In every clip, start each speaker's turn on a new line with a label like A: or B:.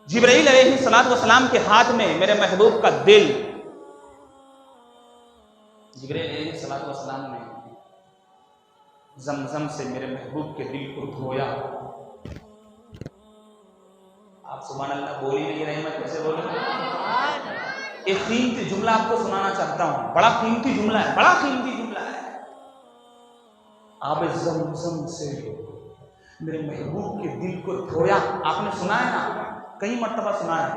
A: जिब्राईल अलैहिस्सलातु वस्सलाम के हाथ में मेरे महबूब का दिल, जिब्राईल अलैहिस्सलातु वस्सलाम ने जमजम से मेरे महबूब के दिल को धोया। आप सुभान अल्लाह बोल ही नहीं रहे, मैं कैसे बोलूं? एक कीमती जुमला आपको सुनाना चाहता हूं, बड़ा कीमती जुमला है, बड़ा कीमती जुमला है। आब जमजम से मेरे महबूब के दिल को धोया। आपने सुना है ना, कई मर्तबा सुना है,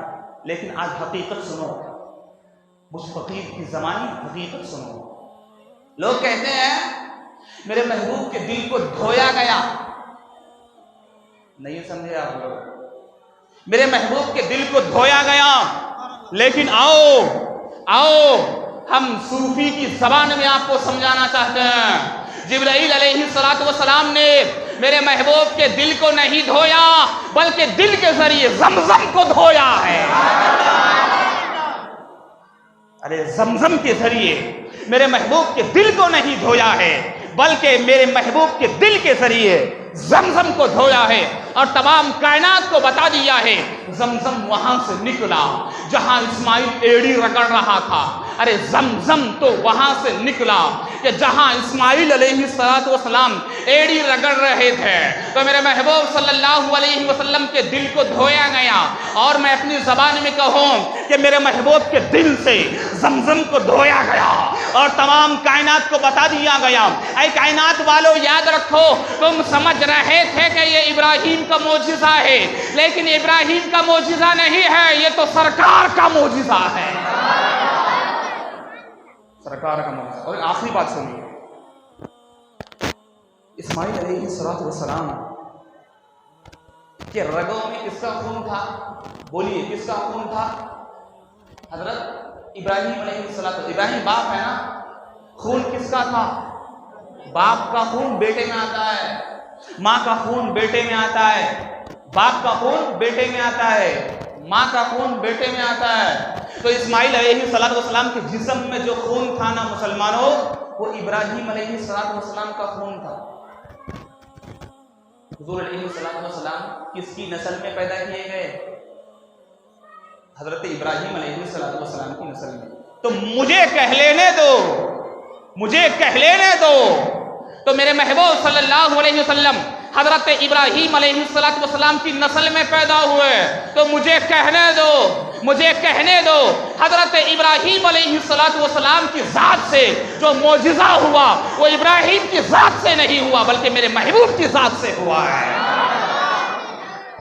A: लेकिन आज हकीकत सुनो, मुझ फकीर की ज़मानी हकीकत सुनो। लोग कहते हैं मेरे महबूब के दिल को धोया गया, नहीं समझे आप लोग? मेरे महबूब के दिल को धोया गया, लेकिन आओ आओ हम सूफी की ज़बान में आपको समझाना चाहते हैं। जिब्राईल अलैहिस्सलातु वस्सलाम ने मेरे महबूब के दिल को नहीं धोया, बल्कि दिल के जरिए जमजम को धोया है। अरे जमजम के जरिए मेरे महबूब के दिल को नहीं धोया है, बल्कि मेरे महबूब के दिल के जरिए जमजम को धोया है और तमाम कायनात को बता दिया है जमजम वहां से निकला जहां इस्माइल एड़ी रगड़ रहा था। अरे जमजम तो वहां से निकला कि जहां इस्माइल अलैहिस्सलातु वस्सलाम एड़ी रगड़ रहे थे, तो मेरे महबूब सल्लल्लाहु अलैहि वसल्लम के दिल को धोया गया। और मैं अपनी ज़बान में कहूँ कि मेरे महबूब के दिल से जमजम को धोया गया और तमाम कायनात को बता दिया गया। ऐ कायनात वालों, याद रखो, तुम समझ रहे थे कि ये इब्राहिम का मोजिज़ा है, लेकिन इब्राहिम का मोजिज़ा नहीं है, ये तो सरकार का मोजिज़ा है, सरकार का मोजिज़ा। और आखिरी बात सुनिए, इस्माइल अलैहिस्सलातु वस्सलाम के रगों में किसका खून था? बोलिए, किसका खून था? हजरत इब्राहिम अलैहिस्सलातु, इब्राहिम बाप है ना, खून किसका था? बाप का खून बेटे में आता है, माँ का खून बेटे में आता है, बाप का खून बेटे में आता है, माँ का खून बेटे में आता है। तो इस्माइल अलैहिस्सलातु वस्सलाम के जिस्म में जो खून था ना मुसलमानों, वो इब्राहिम अलैहिस्सलातु वस्सलाम का खून था। हुजूर अलैहिस्सलातु वस्सलाम किसकी नस्ल में पैदा किए गए? हजरत इब्राहिम अलैहिस्सलातु वस्सलाम की नस्ल में। तो मुझे कह लेने दो, मुझे कह लेने दो, तो मेरे महबूब सल्लल्लाहु अलैहि वसल्लम हजरत इब्राहिम अलैहिस्सलातु वस्सलाम की नस्ल में पैदा हुए, तो मुझे कहने दो, मुझे कहने दो, हजरत इब्राहिम अलैहिस्सलातु वस्सलाम की ज़ात से जो मोजिज़ा हुआ वो इब्राहिम की ज़ात से नहीं हुआ, बल्कि मेरे महबूब की ज़ात से हुआ है।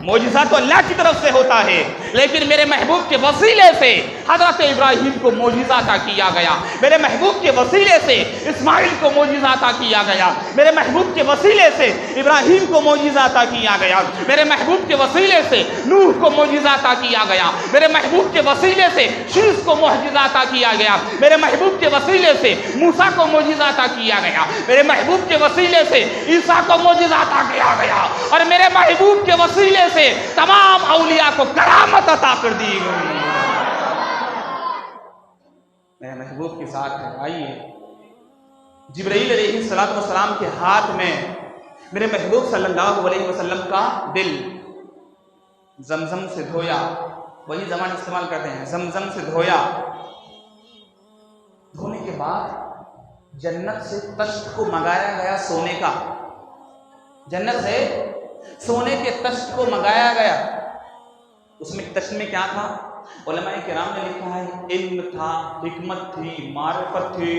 A: मोजिज़ा तो अल्लाह की तरफ से होता है, लेकिन मेरे महबूब के वसीले से हजरत इब्राहिम को मोजिज़ा अता किया गया, मेरे महबूब के वसीले से इस्माइल को मोजिज़ा अता किया गया, मेरे महबूब के वसीले से इब्राहिम को मोजिज़ा अता किया गया, मेरे महबूब के वसीले से नूह को मोजिज़ा अता किया गया, मेरे महबूब के वसीले से शीश को मोजिज़ा अता किया गया, मेरे महबूब के वसीले से मूसा को मोजिज़ा अता किया गया, मेरे महबूब के वसीले से ईसा को मोजिज़ा अता किया गया, और मेरे महबूब के वसीले से तमाम औलिया को करामत अता कर दी गई। मेरे महबूब के साथ है। आइए, जिब्राईल अलैहिस्सलातु वस्सलाम के हाथ में मेरे महबूब सल्लल्लाहु अलैहि वसल्लम का दिल जमजम से धोया, वही ज़बान इस्तेमाल करते हैं, जमजम से धोया। धोने के बाद जन्नत से तश्त को मंगाया गया, सोने का, जन्नत से सोने के तश्त को मंगाया गया। उसमें तश्त में क्या था? उलमाए किराम ने लिखा है, इल्म था, हिकमत थी, मारिफत थी,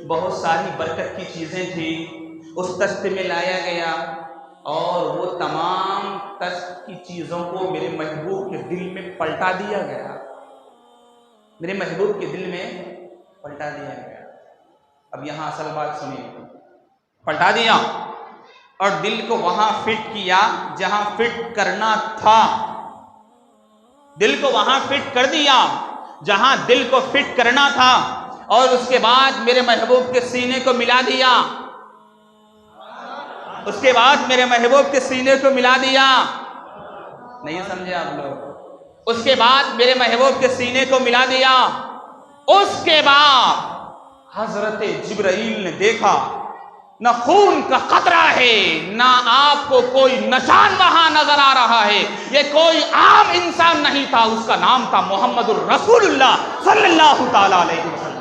A: बहुत सारी बरकत की चीज़ें थी, उस तश्त में लाया गया और वो तमाम तश्त की चीज़ों को मेरे महबूब के दिल में पलटा दिया गया, मेरे महबूब के दिल में पलटा दिया गया। अब यहाँ असल बात सुनिए, पलटा दिया और दिल को वहां फिट किया जहां फिट करना था, दिल को वहां फिट कर दिया जहां दिल को फिट करना था, और उसके बाद मेरे महबूब के सीने को मिला दिया, उसके बाद मेरे महबूब के सीने को मिला दिया। नहीं समझे आप लोग? उसके बाद मेरे महबूब के सीने को मिला दिया। उसके बाद हजरत जिब्राईल ने देखा न खून का खतरा है, ना आपको कोई निशान वहां नजर आ रहा है। ये कोई आम इंसान नहीं था, उसका नाम था मोहम्मदुर रसूलुल्लाह सल्लल्लाहु ताला अलैहि वसल्लम।